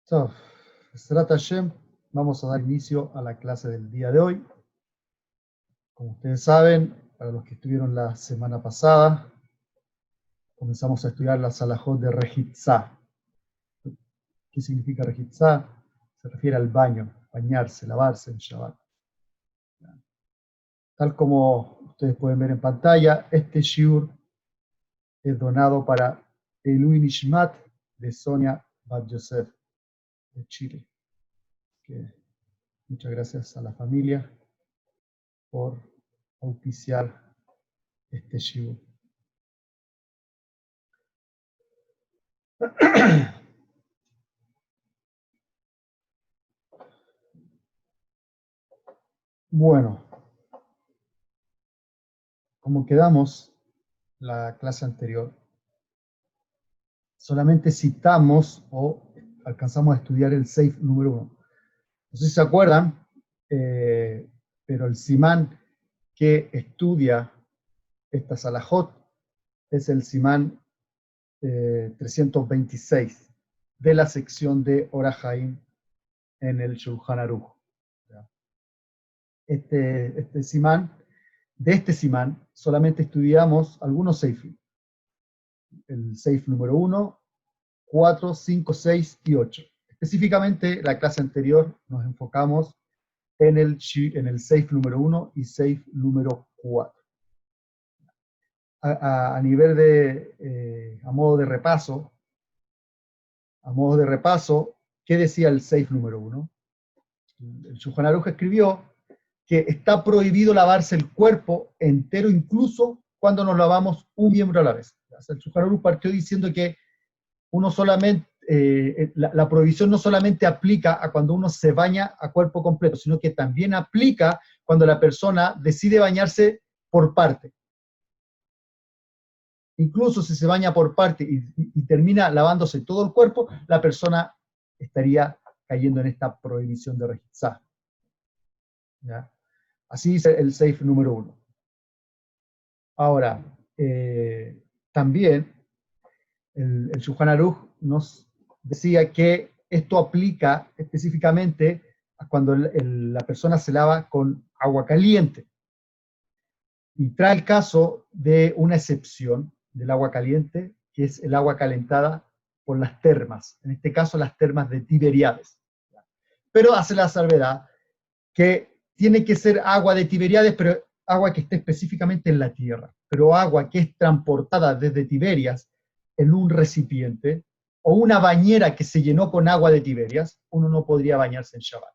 So, Besrat Hashem, vamos a dar inicio a la clase del día de hoy. Como ustedes saben, para los que estuvieron la semana pasada, comenzamos a estudiar la Salahot de Rejitzá. ¿Qué significa Rejitzá? Se refiere al baño, bañarse, lavarse en Shabbat. Tal como ustedes pueden ver en pantalla, este shiur es donado para Elui Nishmat de Sonia Bat Yosef de Chile. Muchas gracias a la familia por auspiciar este shiur. Bueno, como quedamos la clase anterior, solamente citamos o alcanzamos a estudiar el seif número 1. No sé si se acuerdan, pero el simán que estudia esta salahot es el simán 326 de la sección de Orahaim en el Shulchan Aruch. De este simán solamente estudiamos algunos seifim. El seif número 1, 4, 5, 6 y 8. Específicamente, la clase anterior nos enfocamos en el seif número 1 y seif número 4. A nivel de, a modo de repaso, ¿qué decía el seif número 1? El Shulchan Aruch escribió que está prohibido lavarse el cuerpo entero, incluso cuando nos lavamos un miembro a la vez. O sea, el Shulchan Aruch partió diciendo que uno solamente, la prohibición no solamente aplica a cuando uno se baña a cuerpo completo, sino que también aplica cuando la persona decide bañarse por parte. Incluso si se baña por parte y termina lavándose todo el cuerpo, la persona estaría cayendo en esta prohibición de Rejitzá. ¿Ya? Así dice el seif número 1. Ahora, también el Shulchan Aruch nos decía que esto aplica específicamente a cuando la persona se lava con agua caliente. Y trae el caso de una excepción del agua caliente, que es el agua calentada por las termas, en este caso las termas de Tiberíades. Pero hace la salvedad que tiene que ser agua de Tiberíades, pero agua que esté específicamente en la tierra, pero agua que es transportada desde Tiberias en un recipiente, o una bañera que se llenó con agua de Tiberias, uno no podría bañarse en Shabbat.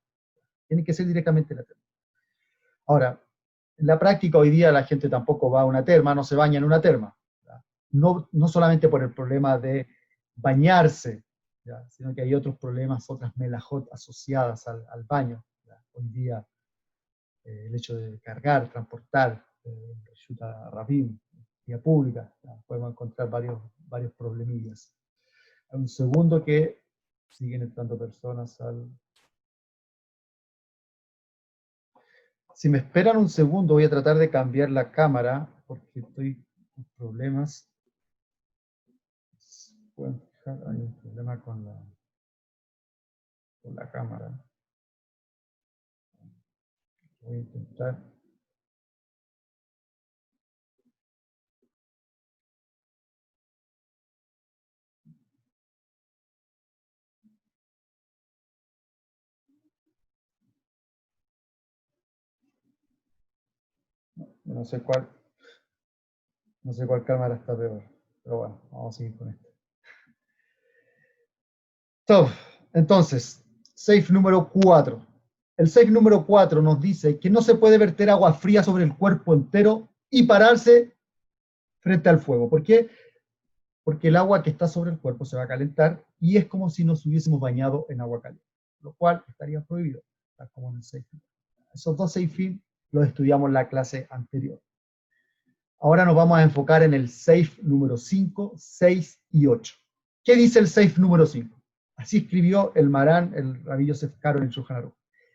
Tiene que ser directamente en la terma. Ahora, en la práctica hoy día la gente tampoco va a una terma, no se baña en una terma. No solamente por el problema de bañarse, ¿ya? Sino que hay otros problemas, otras melajot asociadas al baño. ¿Ya? Hoy día el hecho de cargar, transportar, ayuda a Rabim, vía pública, ¿ya? Podemos encontrar varios problemillas. Hay un segundo que siguen entrando personas al... Si me esperan un segundo, voy a tratar de cambiar la cámara, porque estoy con problemas. Pueden fijar, hay un problema con la cámara. Voy a intentar. No sé cuál cámara está peor. Pero bueno, vamos a seguir con esto. Entonces, seif número 4. El seif número 4 nos dice que no se puede verter agua fría sobre el cuerpo entero y pararse frente al fuego. ¿Por qué? Porque el agua que está sobre el cuerpo se va a calentar y es como si nos hubiésemos bañado en agua caliente, lo cual estaría prohibido, tal como en el seif. Esos dos seifim los estudiamos en la clase anterior. Ahora nos vamos a enfocar en el seif número 5, 6 y 8. ¿Qué dice el seif número 5? Así escribió el Marán, el Rabbi Yosef Karo en el Shulchan Aruch.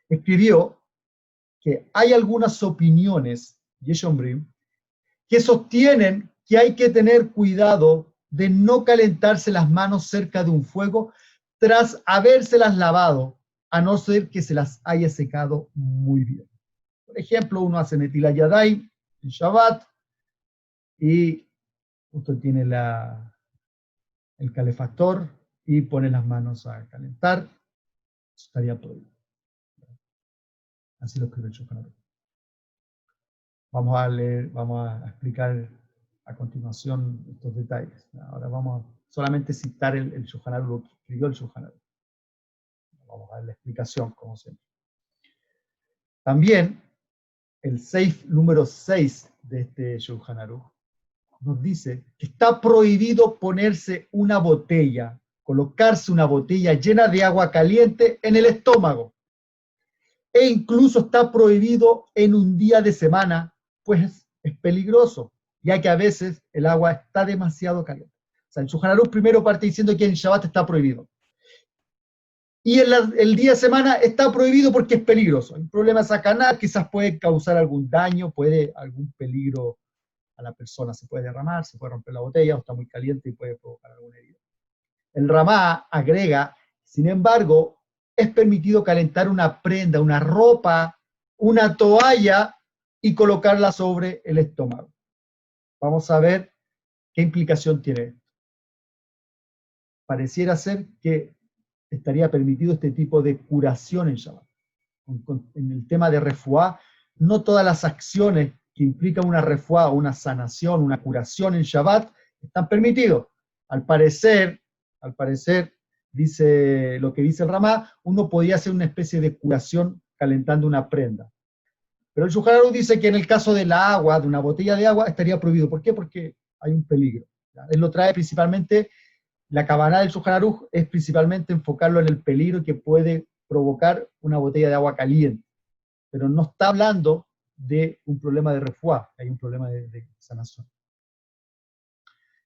Escribió que hay algunas opiniones, Yesh Ombrim, que sostienen que hay que tener cuidado de no calentarse las manos cerca de un fuego, tras habérselas lavado, a no ser que se las haya secado muy bien. Por ejemplo, uno hace Netilat Yadayim en Shabbat y usted tiene el calefactor y pone las manos a calentar, eso estaría prohibido. Así lo escribe el Shulchan Aruch. Vamos a leer, vamos a explicar a continuación estos detalles. Ahora vamos a solamente citar el Shulchan Aruch, lo que escribió el Shulchan Aruch. Vamos a dar la explicación, como siempre. También, el seif número 6 de este Shulchan Aruch nos dice que está prohibido ponerse una botella, colocarse una botella llena de agua caliente en el estómago. E incluso está prohibido en un día de semana, pues es peligroso, ya que a veces el agua está demasiado caliente. O sea, el Shulchan Aruch primero parte diciendo que en Shabbat está prohibido. Y el día de semana está prohibido porque es peligroso. Hay un problema sacaná, quizás puede causar algún daño, puede algún peligro a la persona, se puede derramar, se puede romper la botella, o está muy caliente y puede provocar alguna herida. El Ramá agrega, sin embargo, es permitido calentar una prenda, una ropa, una toalla y colocarla sobre el estómago. Vamos a ver qué implicación tiene esto. Pareciera ser que estaría permitido este tipo de curación en Shabbat. En el tema de refuá, no todas las acciones que implican una refuá, una sanación, una curación en Shabbat, están permitidos. Al parecer, dice lo que dice el Ramá, uno podía hacer una especie de curación calentando una prenda. Pero el Shulchan Aruch dice que en el caso del agua, de una botella de agua, estaría prohibido. ¿Por qué? Porque hay un peligro. Él lo trae principalmente, la kabaná del Shulchan Aruch es principalmente enfocarlo en el peligro que puede provocar una botella de agua caliente. Pero no está hablando de un problema de refuá, hay un problema de sanación.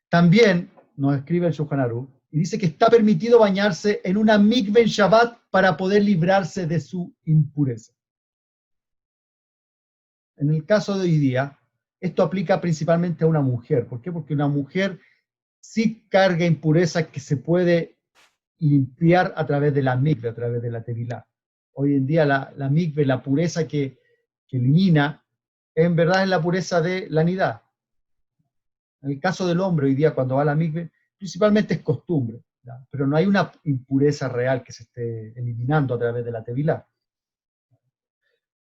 También nos escribe el Shulchan Aruch y dice que está permitido bañarse en una mikve en Shabbat para poder librarse de su impureza. En el caso de hoy día, esto aplica principalmente a una mujer. ¿Por qué? Porque una mujer sí carga impureza que se puede limpiar a través de la mikve, a través de la tevilá. Hoy en día la mikve, la pureza que elimina, en verdad es la pureza de la nidá. En el caso del hombre, hoy día cuando va a la mikve, principalmente es costumbre, ¿ya? Pero no hay una impureza real que se esté eliminando a través de la tevilá.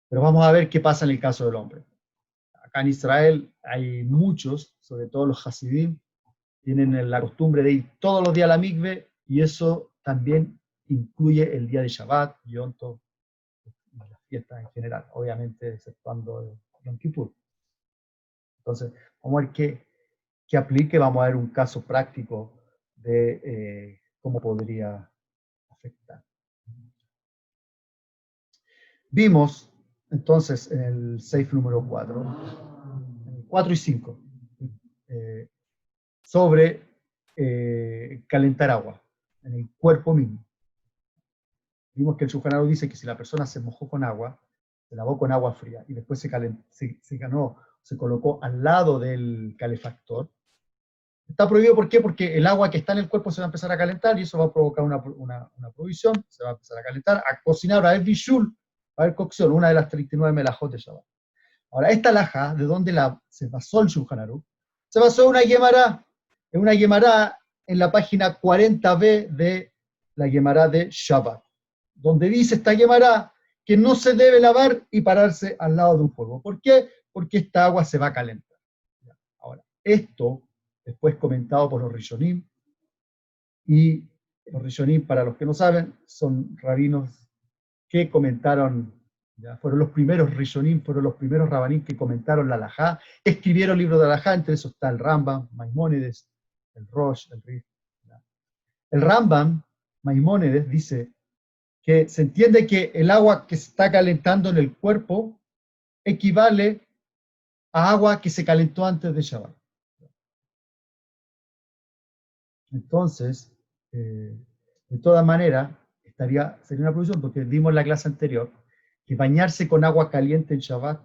Pero vamos a ver qué pasa en el caso del hombre. Acá en Israel hay muchos, sobre todo los hasidim, tienen la costumbre de ir todos los días a la mikve, y eso también incluye el día de Shabbat, Yom Tov, y las fiestas en general, obviamente exceptuando Yom Kippur. Entonces, vamos a ver qué aplique, vamos a ver un caso práctico de cómo podría afectar. Vimos entonces en el seif número 4, 4 y 5, sobre calentar agua en el cuerpo mismo. Vimos que el Shulchan Aruch dice que si la persona se mojó con agua, se lavó con agua fría y después se colocó al lado del calefactor, está prohibido. ¿Por qué? Porque el agua que está en el cuerpo se va a empezar a calentar y eso va a provocar una provisión, se va a empezar a calentar, a cocinar, a haber bishul, va a haber cocción, una de las 39 melajot de Shabbat. Ahora, esta alajá, ¿de dónde se basó el Shulchan Aruch? Se basó en una Gemará en la página 40b de la Gemará de Shabbat, donde dice esta Gemará que no se debe lavar y pararse al lado de un fuego. ¿Por qué? Porque esta agua se va a calentar. Ahora, esto después comentado por los Rishonim, y los Rishonim, para los que no saben, son rabinos que comentaron, ya fueron los primeros Rishonim, fueron los primeros rabanim que comentaron la halajá, escribieron libros de halajá, entre esos está el Rambam, Maimónides, el Rosh, el Rif. El Rambam, Maimónides, dice que se entiende que el agua que se está calentando en el cuerpo equivale a agua que se calentó antes de Shabbat. Entonces, de todas maneras, sería una prohibición, porque vimos en la clase anterior que bañarse con agua caliente en Shabbat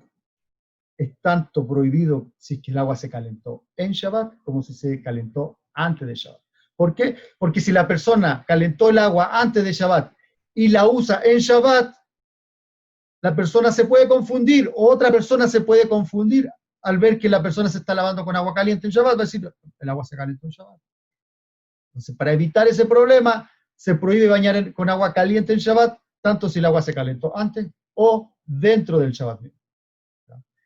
es tanto prohibido si es que el agua se calentó en Shabbat como si se calentó antes de Shabbat. ¿Por qué? Porque si la persona calentó el agua antes de Shabbat y la usa en Shabbat, la persona se puede confundir, o otra persona se puede confundir al ver que la persona se está lavando con agua caliente en Shabbat, va a decir, el agua se calentó en Shabbat. Entonces, para evitar ese problema, se prohíbe bañar con agua caliente en Shabbat, tanto si el agua se calentó antes o dentro del Shabbat mismo.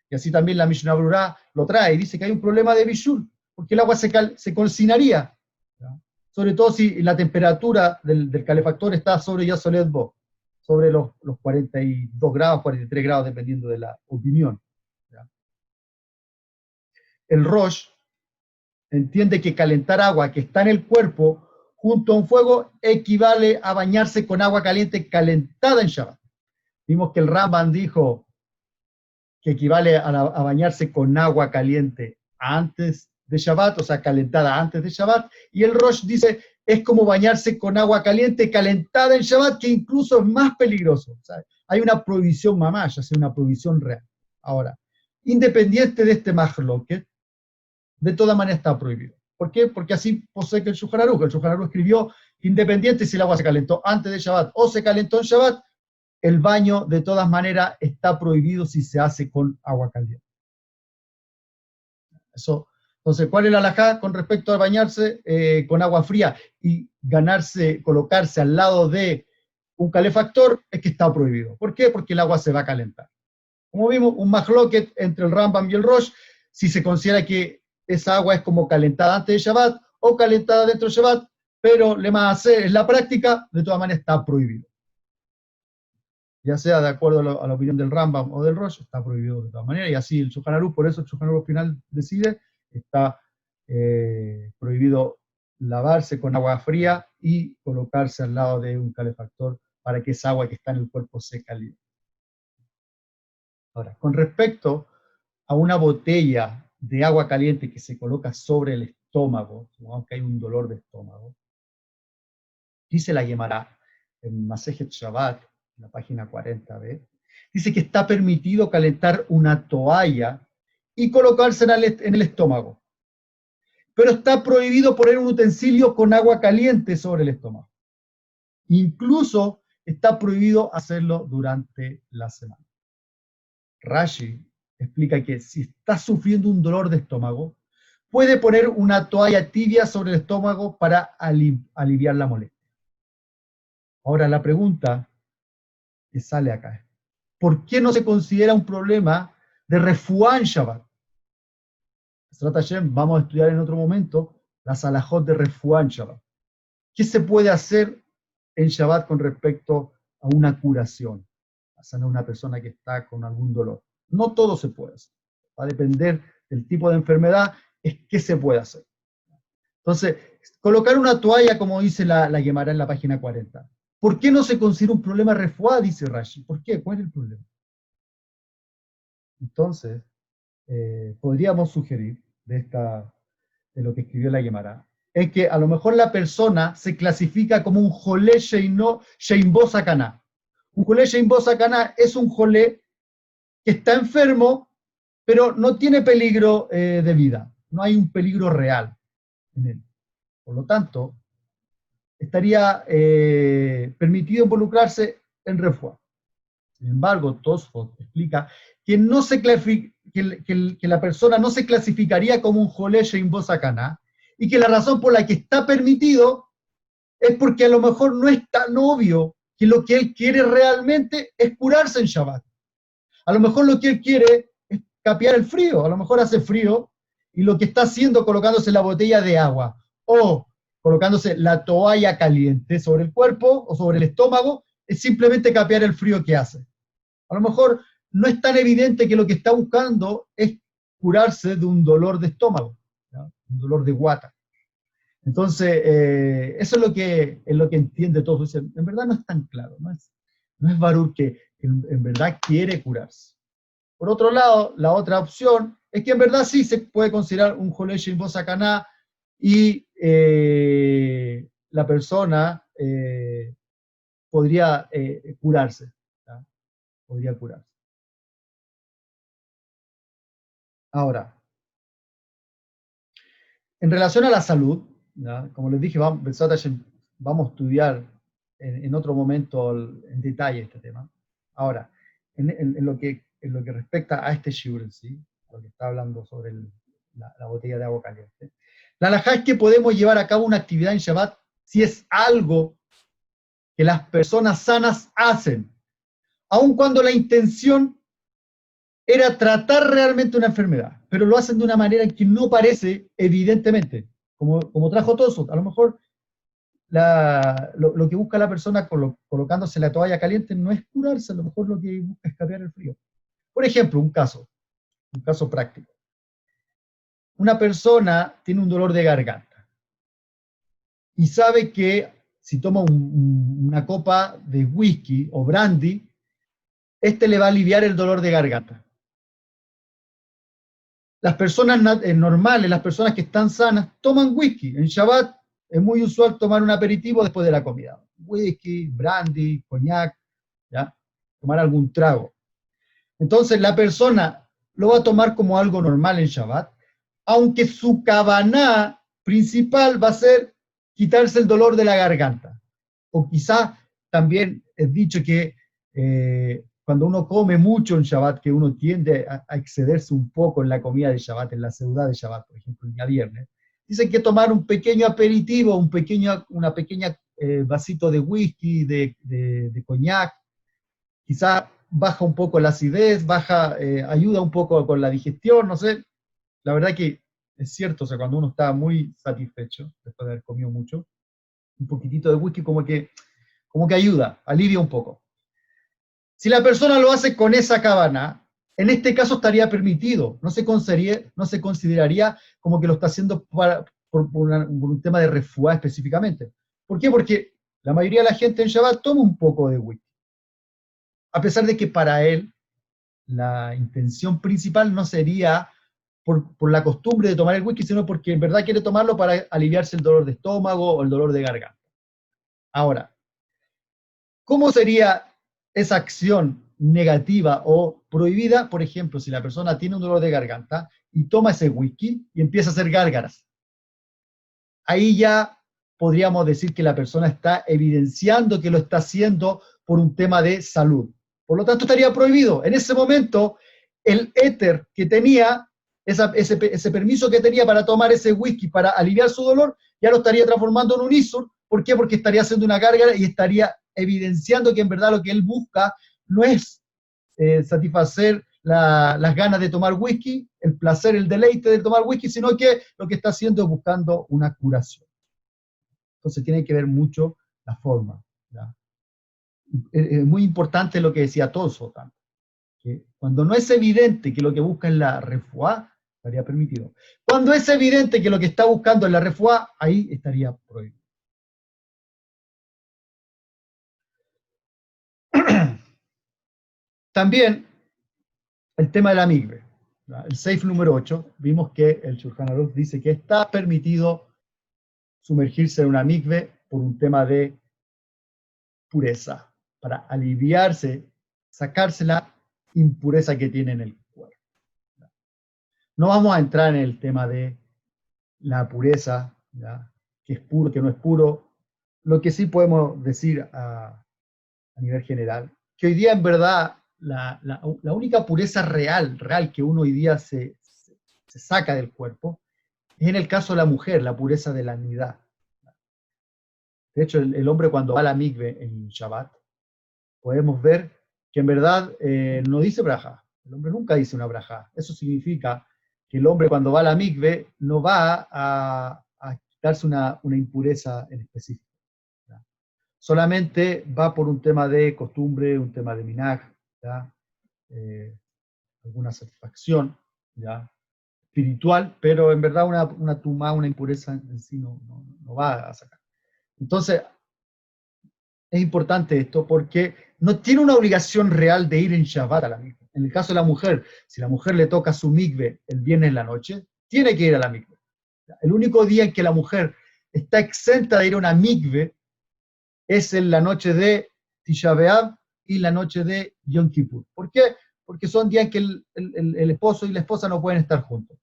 Y así también la Mishnah Brura lo trae, y dice que hay un problema de bishul, porque el agua se cocinaría, sobre todo si la temperatura del calefactor está sobre Yasolet Bo, sobre los 42 grados, 43 grados, dependiendo de la opinión. El Rosh entiende que calentar agua que está en el cuerpo junto a un fuego equivale a bañarse con agua caliente calentada en Shabbat. Vimos que el Rambam dijo que equivale a bañarse con agua caliente antes de Shabbat, o sea, calentada antes de Shabbat, y el Rosh dice, es como bañarse con agua caliente calentada en Shabbat, que incluso es más peligroso. O sea, hay una prohibición mamá, ya sea una prohibición real. Ahora, independiente de este mahloket, de toda manera está prohibido. ¿Por qué? Porque así posee que el Shulchan Aruch. El Shulchan Aruch escribió, independiente si el agua se calentó antes de Shabbat o se calentó en Shabbat, el baño de todas maneras está prohibido si se hace con agua caliente. Eso. Entonces, ¿cuál es la halajá con respecto a bañarse con agua fría y colocarse al lado de un calefactor? Es que está prohibido. ¿Por qué? Porque el agua se va a calentar. Como vimos, un mahloket entre el Rambam y el Rosh, si se considera que esa agua es como calentada antes de Shabbat o calentada dentro de Shabbat, pero le más hacer es la práctica, de todas maneras está prohibido. Ya sea de acuerdo a la opinión del Rambam o del Rosh, está prohibido de todas maneras, y así el Shulchan Aruch, por eso el Shulchan Aruch al final decide, está prohibido lavarse con agua fría y colocarse al lado de un calefactor para que esa agua que está en el cuerpo se caliente. Ahora, con respecto a una botella de agua caliente que se coloca sobre el estómago, aunque hay un dolor de estómago, dice la Gemara en Masejet Shabbat, en la página 40b, dice que está permitido calentar una toalla y colocarse en el estómago, pero está prohibido poner un utensilio con agua caliente sobre el estómago. Incluso está prohibido hacerlo durante la semana. Rashi explica que si está sufriendo un dolor de estómago, puede poner una toalla tibia sobre el estómago para aliviar la molestia. Ahora la pregunta que sale acá es, ¿por qué no se considera un problema de refuá en Shabbat? Vamos a estudiar en otro momento las alajot de refuá en Shabbat. ¿Qué se puede hacer en Shabbat con respecto a una curación? A sanar a una persona que está con algún dolor. No todo se puede hacer. Va a depender del tipo de enfermedad, es qué se puede hacer. Entonces, colocar una toalla, como dice la Gemara en la página 40. ¿Por qué no se considera un problema refuá? Dice Rashi. ¿Por qué? ¿Cuál es el problema? Entonces, podríamos sugerir de lo que escribió la Gemara, es que a lo mejor la persona se clasifica como un jolé sheinbo sakaná. Un jolé sheinbo sakaná es un jolé que está enfermo, pero no tiene peligro de vida. No hay un peligro real en él. Por lo tanto, estaría permitido involucrarse en refuá. Sin embargo, Tosfot explica que, no se que la persona no se clasificaría como un jolé sheinbo sakaná, y que la razón por la que está permitido es porque a lo mejor no es tan obvio que lo que él quiere realmente es curarse en Shabbat. A lo mejor lo que él quiere es capear el frío, a lo mejor hace frío, y lo que está haciendo colocándose la botella de agua o colocándose la toalla caliente sobre el cuerpo o sobre el estómago es simplemente capear el frío que hace. A lo mejor no es tan evidente que lo que está buscando es curarse de un dolor de estómago, ¿no? Un dolor de guata. Entonces, eso es lo que entiende todo. En verdad no es tan claro, no es Barur que en verdad quiere curarse. Por otro lado, la otra opción es que en verdad sí se puede considerar un Jolé Sheinbo Sakaná y la persona podría curarse. ¿Ya? Podría curarse. Ahora, en relación a la salud, ¿ya? Como les dije, vamos a estudiar en otro momento en detalle este tema. Ahora, en lo que respecta a este shiur en sí, lo que está hablando sobre la botella de agua caliente, la halajá es que podemos llevar a cabo una actividad en Shabbat si es algo que las personas sanas hacen, aun cuando la intención era tratar realmente una enfermedad, pero lo hacen de una manera que no parece evidentemente, como trajo Toso. A lo mejor lo que busca la persona colocándose la toalla caliente no es curarse, a lo mejor lo que busca es cambiar el frío. Por ejemplo, un caso práctico. Una persona tiene un dolor de garganta y sabe que si toma una copa de whisky o brandy, este le va a aliviar el dolor de garganta. Las personas normales, las personas que están sanas, toman whisky. En Shabbat es muy usual tomar un aperitivo después de la comida. Whisky, brandy, coñac, ¿ya? Tomar algún trago. Entonces la persona lo va a tomar como algo normal en Shabbat, aunque su kavaná principal va a ser quitarse el dolor de la garganta. O quizá también es dicho que cuando uno come mucho en Shabbat, que uno tiende a excederse un poco en la comida de Shabbat, en la seudá de Shabbat, por ejemplo, el día viernes, dicen que tomar un pequeño aperitivo, una pequeña vasito de whisky, de coñac, quizá baja un poco la acidez, ayuda un poco con la digestión, no sé. La verdad que es cierto, o sea, cuando uno está muy satisfecho, después de haber comido mucho, un poquitito de whisky como que ayuda, alivia un poco. Si la persona lo hace con esa cabana, en este caso estaría permitido, no se consideraría como que lo está haciendo por un tema de refuá específicamente. ¿Por qué? Porque la mayoría de la gente en Shabbat toma un poco de whisky, a pesar de que para él la intención principal no sería por la costumbre de tomar el whisky, sino porque en verdad quiere tomarlo para aliviarse el dolor de estómago o el dolor de garganta. Ahora, ¿cómo sería esa acción negativa o prohibida? Por ejemplo, si la persona tiene un dolor de garganta y toma ese whisky y empieza a hacer gárgaras. Ahí ya podríamos decir que la persona está evidenciando que lo está haciendo por un tema de salud. Por lo tanto, estaría prohibido. En ese momento, el éter que tenía, ese permiso que tenía para tomar ese whisky para aliviar su dolor, ya lo estaría transformando en un isur. ¿Por qué? Porque estaría haciendo una gárgara y estaría evidenciando que en verdad lo que él busca no es satisfacer las ganas de tomar whisky, el placer, el deleite de tomar whisky, sino que lo que está haciendo es buscando una curación. Entonces tiene que ver mucho la forma. ¿Ya? Es muy importante lo que decía Toso, que cuando no es evidente que lo que busca es la refuá, estaría permitido. Cuando es evidente que lo que está buscando es la refuá, ahí estaría prohibido. También el tema de la migbe. El seif número 8, vimos que el Shulchan Aruch dice que está permitido sumergirse en una migbe por un tema de pureza, para aliviarse, sacarse la impureza que tiene en el cuerpo. No vamos a entrar en el tema de la pureza, ¿ya? Que es puro, que no es puro. Lo que sí podemos decir a nivel general, que hoy día en verdad la única pureza real que uno hoy día se saca del cuerpo es en el caso de la mujer, la pureza de la nidá. De hecho, el hombre cuando va a la mikve en Shabbat, podemos ver que en verdad no dice braja. El hombre nunca dice una braja. Eso significa que el hombre cuando va a la mikve no va a quitarse una impureza en específico. ¿Ya? Solamente va por un tema de costumbre, un tema de minaj, alguna satisfacción, ¿ya? Espiritual, pero en verdad una tumá, una impureza en sí no va a sacar. Entonces, es importante esto porque no tiene una obligación real de ir en Shabbat a la mikve. En el caso de la mujer, si la mujer le toca su mikve el viernes en la noche, tiene que ir a la mikve. El único día en que la mujer está exenta de ir a una mikve es en la noche de Tisha B'Av y la noche de Yom Kippur. ¿Por qué? Porque son días en que el esposo y la esposa no pueden estar juntos.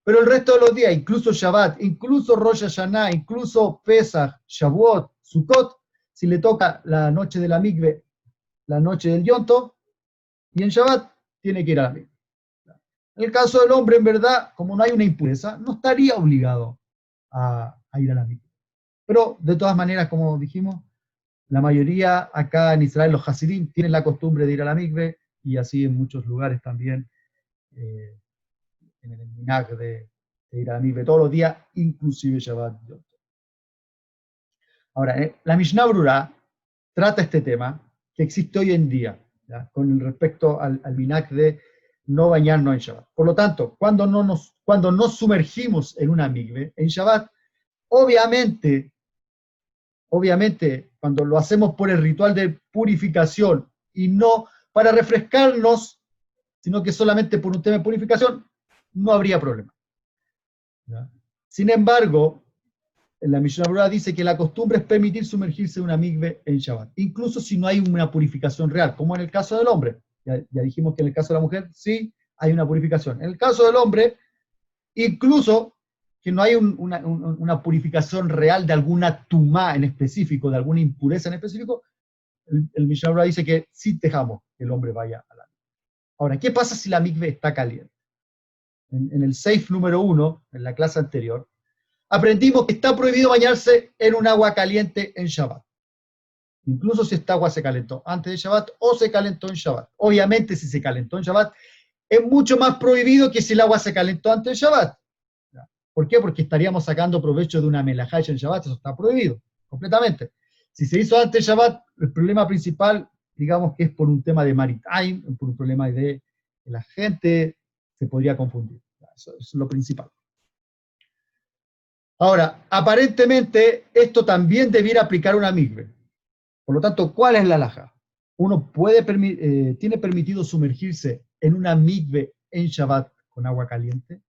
Pero el resto de los días, incluso Shabbat, incluso Rosh Hashanah, incluso Pesach, Shavuot, Sukkot, si le toca la noche de la mikve, la noche del Yom Tov, y en Shabbat tiene que ir a la mikve. En el caso del hombre, en verdad, como no hay una impureza, no estaría obligado a ir a la mikve. Pero de todas maneras, como dijimos, la mayoría acá en Israel, los Hasidim, tienen la costumbre de ir a la mikve, y así en muchos lugares también, en el minhag de ir a la mikve todos los días, inclusive Shabbat. Ahora, la Mishnah Brura trata este tema que existe hoy en día, ¿ya? Con respecto al minhag de no bañarnos en Shabbat. Por lo tanto, cuando nos sumergimos en una mikve, en Shabbat, obviamente, cuando lo hacemos por el ritual de purificación y no para refrescarnos, sino que solamente por un tema de purificación, no habría problema. ¿Ya? Sin embargo, la Mishnah Brura dice que la costumbre es permitir sumergirse en una mikve en Shabbat, incluso si no hay una purificación real, como en el caso del hombre. Ya dijimos que en el caso de la mujer sí hay una purificación. En el caso del hombre, incluso que no hay una purificación real de alguna tumá en específico, de alguna impureza en específico, el Mishnah Brura dice que sí dejamos que el hombre vaya a la mikve. Ahora, ¿qué pasa si la mikve está caliente? En el Seif número 1, en la clase anterior, aprendimos que está prohibido bañarse en un agua caliente en Shabbat. Incluso si esta agua se calentó antes de Shabbat o se calentó en Shabbat. Obviamente, si se calentó en Shabbat, es mucho más prohibido que si el agua se calentó antes de Shabbat. ¿Por qué? Porque estaríamos sacando provecho de una melajá hecha en Shabbat, eso está prohibido, completamente. Si se hizo antes de Shabbat, el problema principal, digamos que es por un tema de maritime, por un problema de que la gente se podría confundir. Eso es lo principal. Ahora, aparentemente, esto también debiera aplicar una mikve. Por lo tanto, ¿cuál es la halajá? Uno tiene permitido sumergirse en una mikve en Shabbat con agua caliente.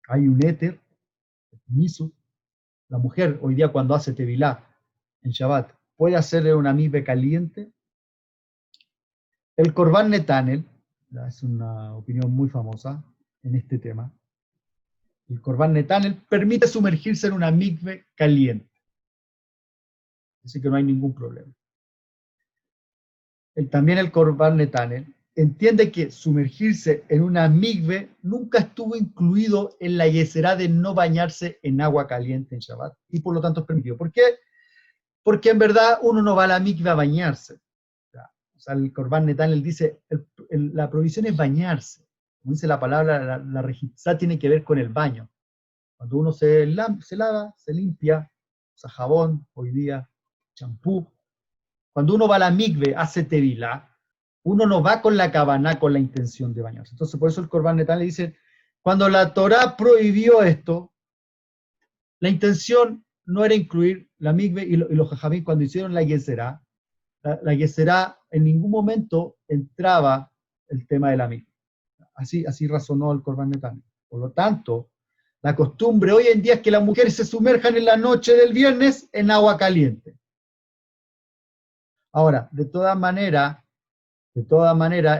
Hay un éter, miso. La mujer hoy día cuando hace tevilá en Shabbat, ¿puede hacerle una mikve caliente? El Korban Netanel, es una opinión muy famosa en este tema, el Korban Netanel permite sumergirse en una mikve caliente. Así que no hay ningún problema. También el Korban Netanel entiende que sumergirse en una mikve nunca estuvo incluido en la yeserá de no bañarse en agua caliente en Shabbat, y por lo tanto es permitido. ¿Por qué? Porque en verdad uno no va a la mikve a bañarse. O sea, el Korban Netanel dice, la prohibición es bañarse. Como dice la palabra, la rejitzá tiene que ver con el baño. Cuando uno se lava, se limpia, usa jabón, hoy día, champú. Cuando uno va a la mikve, hace tevilá, uno no va con la kavaná con la intención de bañarse. Entonces, por eso el Korban Netanel le dice, cuando la Torá prohibió esto, la intención no era incluir la mikve y los jajamín cuando hicieron la yeserá. La yeserá en ningún momento entraba el tema de la mikve. Así razonó el Korban Netanel. Por lo tanto, la costumbre hoy en día es que las mujeres se sumerjan en la noche del viernes en agua caliente. Ahora, de todas maneras,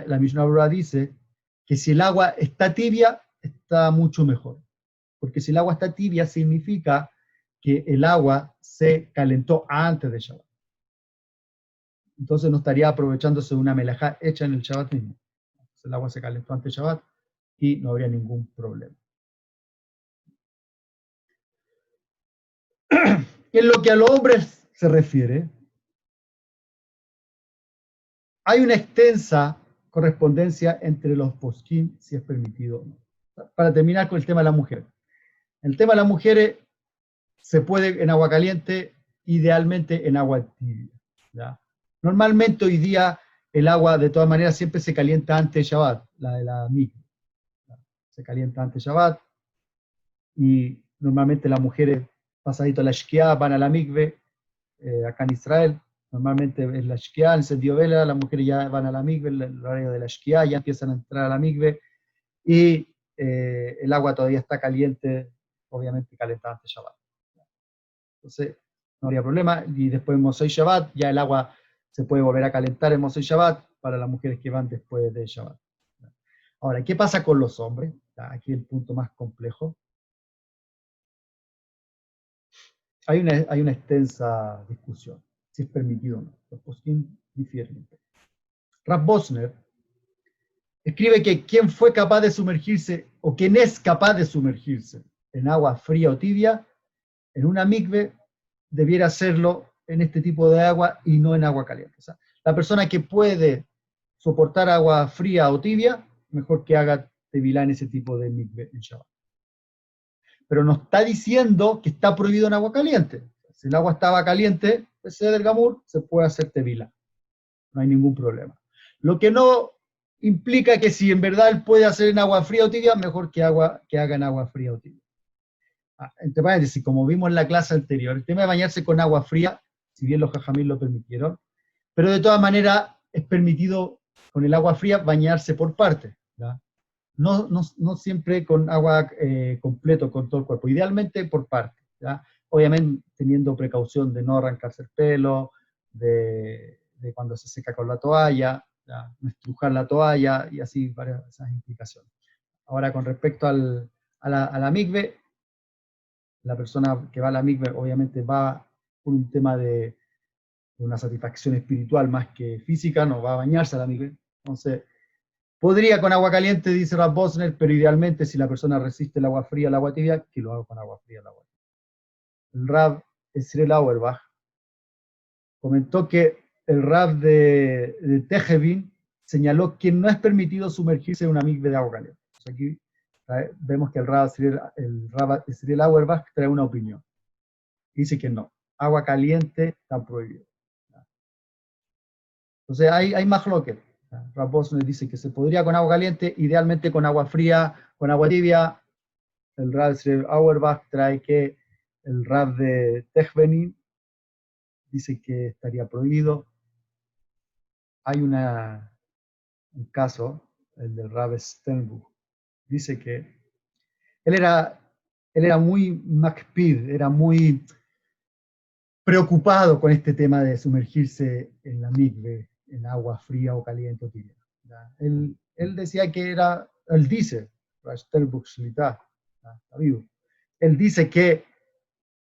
la Mishnah Brura dice que si el agua está tibia, está mucho mejor. Porque si el agua está tibia, significa que el agua se calentó antes de Shabbat. Entonces no estaría aprovechándose de una melajá hecha en el Shabbat mismo. Entonces el agua se calentó antes de Shabbat y no habría ningún problema. En lo que a los hombres se refiere, hay una extensa correspondencia entre los posquín si es permitido o no. Para terminar con el tema de las mujeres. El tema de las mujeres se puede en agua caliente, idealmente en agua tibia. ¿Ya? Normalmente hoy día el agua de todas maneras siempre se calienta antes de Shabbat, la de la mikve. Se calienta antes de Shabbat y normalmente las mujeres pasadito a la shkiá van a la mikve, acá en Israel. Normalmente es la shkiá, el encendido vela, las mujeres ya van a la mikve, el horario de la shkiá, ya empiezan a entrar a la mikve y el agua todavía está caliente, obviamente calentada antes de Shabbat. Entonces, no habría problema. Y después en Mosei Shabbat, ya el agua se puede volver a calentar en Mosei Shabbat para las mujeres que van después de Shabbat. Ahora, ¿qué pasa con los hombres? Aquí el punto más complejo. Hay una extensa discusión, si es permitido o no. Los poskim difieren. Rav Bosner escribe que quien fue capaz de sumergirse, o quien es capaz de sumergirse en agua fría o tibia, en una mikve, debiera hacerlo en este tipo de agua y no en agua caliente. O sea, la persona que puede soportar agua fría o tibia, mejor que haga tevilá en ese tipo de mikve en Shabbat. Pero no está diciendo que está prohibido en agua caliente. Si el agua estaba caliente, ese del gamur, se puede hacer tevilá. No hay ningún problema. Lo que no implica que si en verdad él puede hacer en agua fría o tibia, mejor que haga en agua fría o tibia. Entre paréntesis, como vimos en la clase anterior, el tema de bañarse con agua fría, si bien los jajamín lo permitieron, pero de todas maneras es permitido con el agua fría bañarse por partes. No siempre con agua completo, con todo el cuerpo, idealmente por partes. Obviamente teniendo precaución de no arrancarse el pelo, de cuando se seca con la toalla, no estrujar la toalla y así varias esas implicaciones. Ahora con respecto a la mikve, la persona que va a la mikve obviamente va por un tema de una satisfacción espiritual más que física, no va a bañarse a la mikve. Entonces, podría con agua caliente, dice Rav Bosner, pero idealmente si la persona resiste el agua fría, el agua tibia, que lo haga con agua fría, el agua tibia. El Rav Esriel Auerbach comentó que el Rav de Tejevin señaló que no es permitido sumergirse en una mikve de agua caliente. O sea, aquí vemos que el Rav Esriel Auerbach trae una opinión. Dice que no, agua caliente está prohibido. Entonces hay más lo que. Rav Bosner dice que se podría con agua caliente, idealmente con agua fría, con agua tibia. El Rav Auerbach trae que el Rav de Tejvenin dice que estaría prohibido. Hay un caso, el del Rav Sternbuch, dice que él era muy makpid, era muy preocupado con este tema de sumergirse en la mikve, en agua fría o caliente o tibia. Él decía que él dice, Sternbuch está vivo, él dice que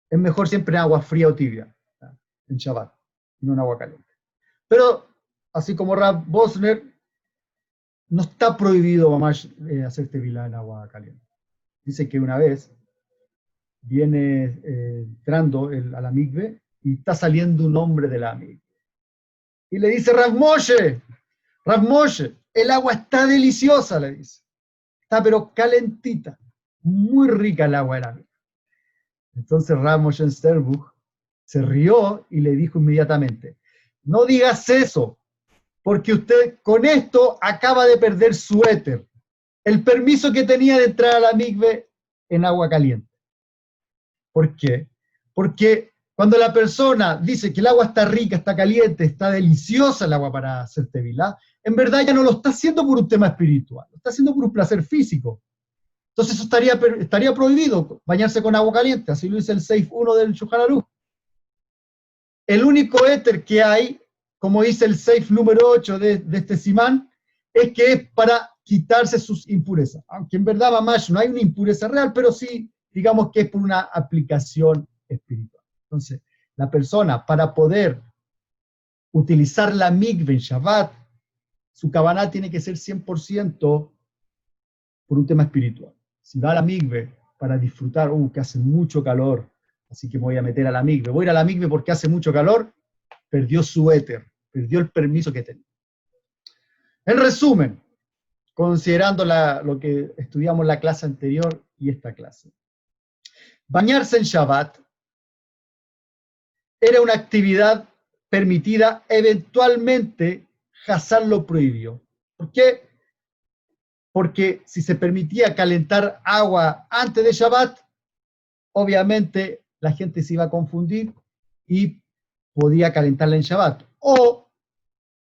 es mejor siempre en agua fría o tibia, en Shabbat, no en agua caliente. Pero, así como Rav Bosner, no está prohibido mamás hacer tevilá en agua caliente. Dice que una vez viene entrando a la mikve y está saliendo un hombre de la mikve. Y le dice, Rav Moshe, el agua está deliciosa, le dice. Está pero calentita, muy rica el agua de la mikve. Entonces Rav Moshe Sternbuch se rió y le dijo inmediatamente, no digas eso, porque usted con esto acaba de perder su éter, el permiso que tenía de entrar a la mikve en agua caliente. ¿Por qué? Porque cuando la persona dice que el agua está rica, está caliente, está deliciosa el agua para hacer tevilá, en verdad ya no lo está haciendo por un tema espiritual, lo está haciendo por un placer físico. Entonces eso estaría prohibido, bañarse con agua caliente, así lo dice el Seif 1 del Shulchan Aruch. El único éter que hay, como dice el Seif número 8 de este simán, es que es para quitarse sus impurezas. Aunque en verdad, mamash, no hay una impureza real, pero sí, digamos que es por una aplicación espiritual. Entonces, la persona, para poder utilizar la mikve en Shabbat, su kavaná tiene que ser 100% por un tema espiritual. Si va a la mikve para disfrutar, que hace mucho calor, así que me voy a meter a la mikve. Voy a ir a la mikve porque hace mucho calor, perdió su éter, perdió el permiso que tenía. En resumen, considerando lo que estudiamos en la clase anterior y esta clase, bañarse en Shabbat era una actividad permitida, eventualmente Hassán lo prohibió. ¿Por qué? Porque si se permitía calentar agua antes de Shabbat, obviamente la gente se iba a confundir y podía calentarla en Shabbat. O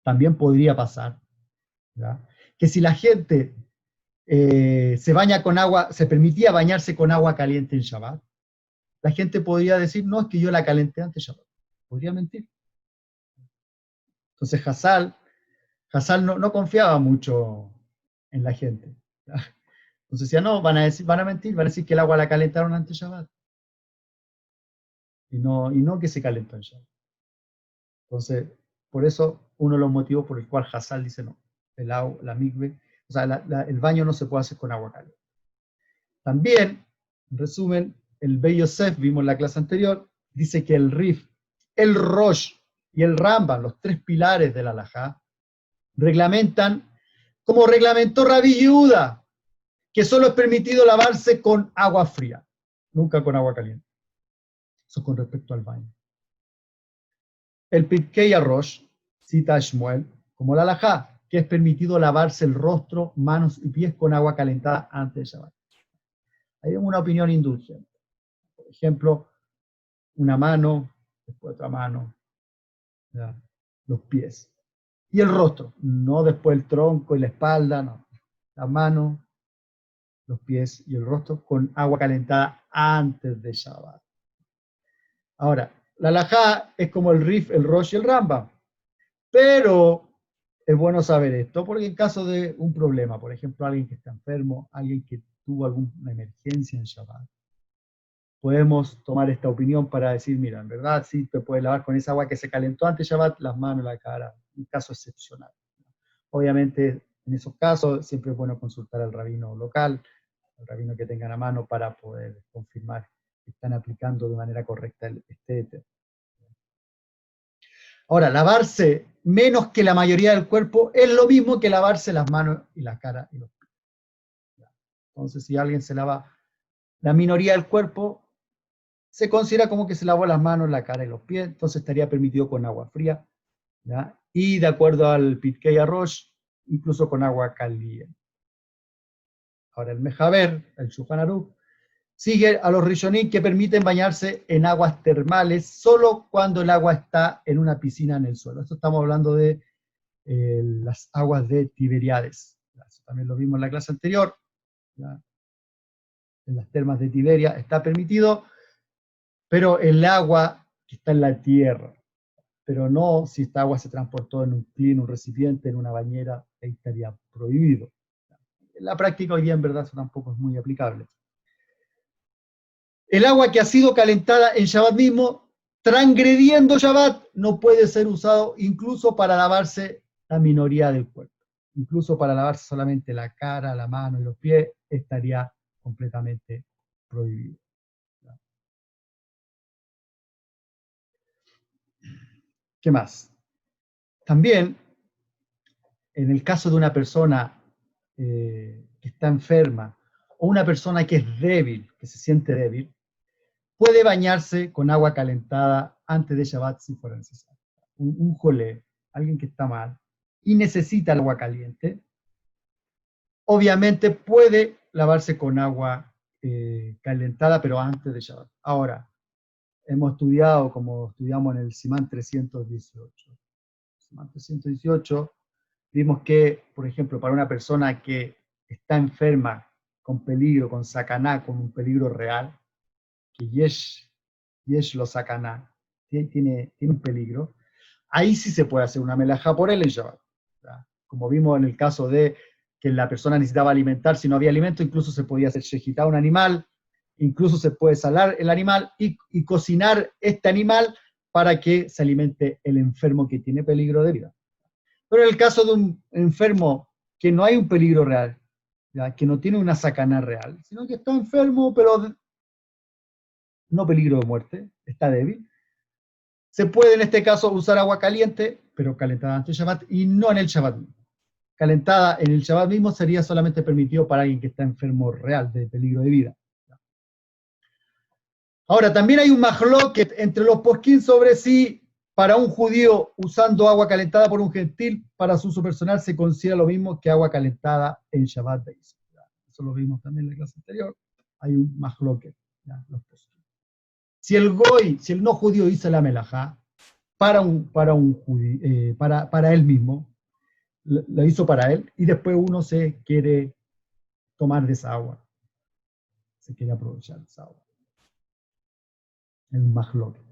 también podría pasar, ¿verdad?, que si la gente se baña con agua, se permitía bañarse con agua caliente en Shabbat, la gente podría decir, no, es que yo la calenté antes de Shabbat. Podría mentir. Entonces Hassán no confiaba mucho en la gente. ¿Ya? Entonces ya no, van a mentir, van a decir que el agua la calentaron antes de Shabbat. Y no que se calentó en Shabbat. Entonces, por eso, uno de los motivos por el cual Hassal dice no, la migbe, o sea, el baño no se puede hacer con agua caliente. También, en resumen, el Bey Yosef, vimos en la clase anterior, dice que el Rif, el Rosh y el Rambam, los tres pilares de la halajá, reglamentan, como reglamentó Rabbi Yehuda, que solo es permitido lavarse con agua fría, nunca con agua caliente. Eso con respecto al baño. El Pirkei Rosh cita a Shmuel como la halajá, que es permitido lavarse el rostro, manos y pies con agua calentada antes de Shabbat. Hay una opinión indulgente. Por ejemplo, una mano, después otra mano, ¿ya? Los pies. Y el rostro, no después el tronco y la espalda, no. Las manos, los pies y el rostro con agua calentada antes de Shabbat. Ahora, la halajá es como el Rif, el Rosh y el Rambam. Pero es bueno saber esto, porque en caso de un problema, por ejemplo, alguien que está enfermo, alguien que tuvo alguna emergencia en Shabbat, podemos tomar esta opinión para decir, mira, en verdad sí te puedes lavar con esa agua que se calentó antes de Shabbat, las manos, la cara, un caso excepcional. Obviamente, en esos casos siempre es bueno consultar al rabino local, al rabino que tengan a mano para poder confirmar que están aplicando de manera correcta este éter. Ahora, lavarse menos que la mayoría del cuerpo es lo mismo que lavarse las manos y la cara y los pies. Entonces, si alguien se lava la minoría del cuerpo, se considera como que se lavó las manos, la cara y los pies, entonces estaría permitido con agua fría, ¿ya? Y de acuerdo al Pirkei Rosh, incluso con agua caliente. Ahora, el Mejaber, el Shulchan Aruch, sigue a los Rishonim que permiten bañarse en aguas termales solo cuando el agua está en una piscina en el suelo. Esto estamos hablando de las aguas de Tiberíades. Eso también lo vimos en la clase anterior. ¿Ya? En las termas de Tiberia está permitido, pero el agua que está en la tierra, pero no si esta agua se transportó en un clin, un recipiente, en una bañera, ahí estaría prohibido. En la práctica hoy día en verdad eso tampoco es muy aplicable. El agua que ha sido calentada en Shabbat mismo, transgrediendo Shabbat, no puede ser usado incluso para lavarse la minoría del cuerpo. Incluso para lavarse solamente la cara, la mano y los pies, estaría completamente prohibido. ¿Qué más? También, en el caso de una persona que está enferma o una persona que es débil, que se siente débil, puede bañarse con agua calentada antes de Shabbat si fuera necesario. Un jolé, alguien que está mal y necesita el agua caliente, obviamente puede lavarse con agua calentada, pero antes de Shabbat. Ahora, hemos estudiado, como estudiamos en el Simán 318. Simán 318, vimos que, por ejemplo, para una persona que está enferma, con peligro, con sakaná, con un peligro real, que yesh lo sakaná, tiene un peligro, ahí sí se puede hacer una melajá por él en Shabbat. Como vimos en el caso de que la persona necesitaba alimentar, si no había alimento, incluso se podía hacer shejitá un animal, incluso se puede salar el animal y cocinar este animal para que se alimente el enfermo que tiene peligro de vida. Pero en el caso de un enfermo que no hay un peligro real, ¿ya? Que no tiene una sacana real, sino que está enfermo, pero no peligro de muerte, está débil, se puede en este caso usar agua caliente, pero calentada antes del Shabbat y no en el Shabbat mismo. Calentada en el Shabbat mismo sería solamente permitido para alguien que está enfermo real, de peligro de vida. Ahora, también hay un mahloket entre los posquín sobre si para un judío usando agua calentada por un gentil para su uso personal se considera lo mismo que agua calentada en Shabbat de Israel. Eso lo vimos también en la clase anterior. Hay un mahloket, los posquín. Si el goy, si el no judío hizo la melajá para él mismo, lo hizo para él, y después uno se quiere tomar de esa agua, se quiere aprovechar de esa agua. Es un mahloket.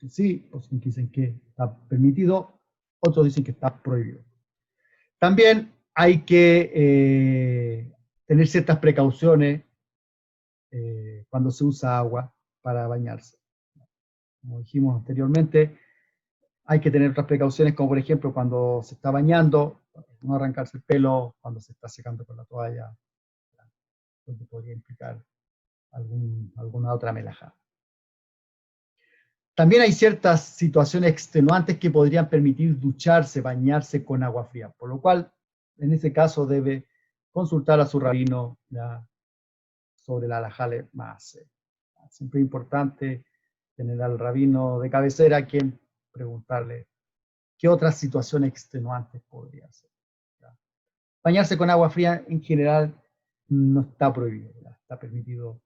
Sí, otros dicen que está permitido, otros dicen que está prohibido. También hay que tener ciertas precauciones cuando se usa agua para bañarse. Como dijimos anteriormente, hay que tener otras precauciones, como por ejemplo cuando se está bañando, no arrancarse el pelo, cuando se está secando con la toalla, donde podría implicar alguna otra melajá. También hay ciertas situaciones extenuantes que podrían permitir ducharse, bañarse con agua fría, por lo cual, en ese caso, debe consultar a su rabino ya, sobre la halajá más. Siempre es importante tener al rabino de cabecera a quien preguntarle qué otras situaciones extenuantes podría ser. ¿Ya? Bañarse con agua fría en general no está prohibido, ¿ya? Está permitido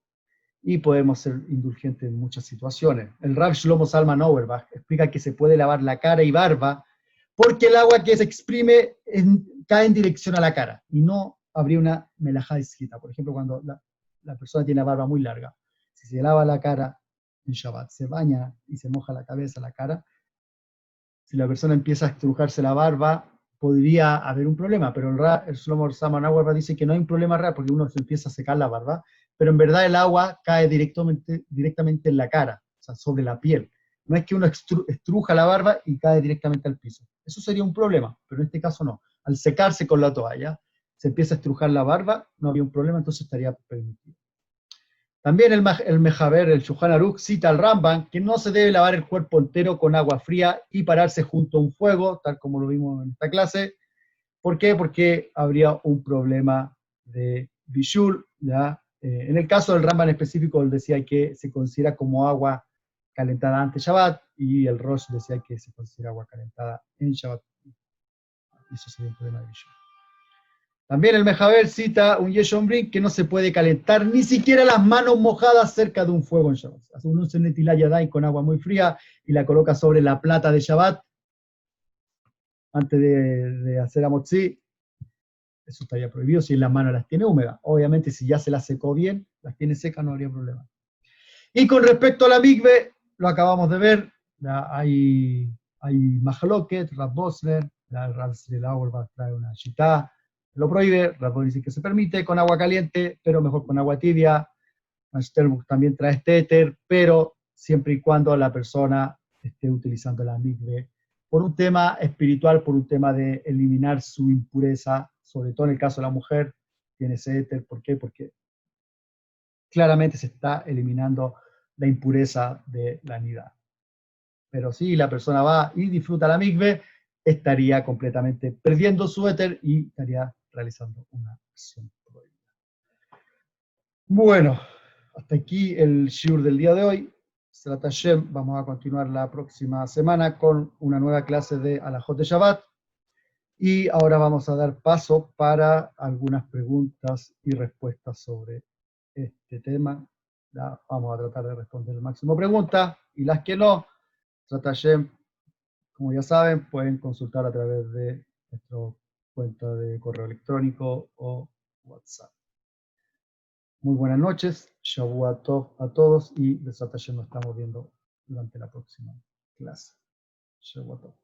y podemos ser indulgentes en muchas situaciones. El Rav Shlomo Zalman Auerbach explica que se puede lavar la cara y barba porque el agua que se exprime cae en dirección a la cara y no habría una melajá escrita. Por ejemplo, cuando la persona tiene la barba muy larga, si se lava la cara en Shabbat, se baña y se moja la cabeza, la cara, si la persona empieza a estrujarse la barba, podría haber un problema, pero el Shlomo Zalman Auerbach dice que no hay un problema real porque uno se empieza a secar la barba, pero en verdad el agua cae directamente en la cara, o sea, sobre la piel. No es que uno estruja la barba y cae directamente al piso. Eso sería un problema, pero en este caso no. Al secarse con la toalla, se empieza a estrujar la barba, no había un problema, entonces estaría permitido. También el Mejaber, el Shulchan Aruch, cita al Rambam que no se debe lavar el cuerpo entero con agua fría y pararse junto a un fuego, tal como lo vimos en esta clase. ¿Por qué? Porque habría un problema de bishul, ¿ya? En el caso del Rambam en específico, él decía que se considera como agua calentada antes Shabbat, y el Rosh decía que se considera agua calentada en Shabbat. Eso sería un problema de bishul. También el Mejaber cita un Yeshon Brin que no se puede calentar ni siquiera las manos mojadas cerca de un fuego en Shabbat. Hace uno se netila yadai con agua muy fría y la coloca sobre la plata de Shabbat antes de hacer amotzi. Eso estaría prohibido si las manos las tiene húmedas. Obviamente, si ya se las secó bien, las tiene secas, no habría problema. Y con respecto a la mikve, lo acabamos de ver, hay Mahloket, Rav Bosler, el Rav Auerbach trae una shitá, lo prohíbe, Rav dice que se permite con agua caliente, pero mejor con agua tibia. Sternbuch también trae este éter, pero siempre y cuando la persona esté utilizando la mikve por un tema espiritual, por un tema de eliminar su impureza, sobre todo en el caso de la mujer, tiene ese éter. ¿Por qué? Porque claramente se está eliminando la impureza de la nidá. Pero si la persona va y disfruta la mikve, estaría completamente perdiendo su éter y estaría realizando una acción prohibida. Bueno, hasta aquí el shiur del día de hoy. Zrat Hashem, vamos a continuar la próxima semana con una nueva clase de Alajot de Shabbat. Y ahora vamos a dar paso para algunas preguntas y respuestas sobre este tema. Ya vamos a tratar de responder el máximo preguntas, y las que no, Zrat Hashem, como ya saben, pueden consultar a través de nuestra cuenta de correo electrónico o WhatsApp. Muy buenas noches, Shavua Tov a todos, y Besat Hashem nos estamos viendo durante la próxima clase. Shavua Tov.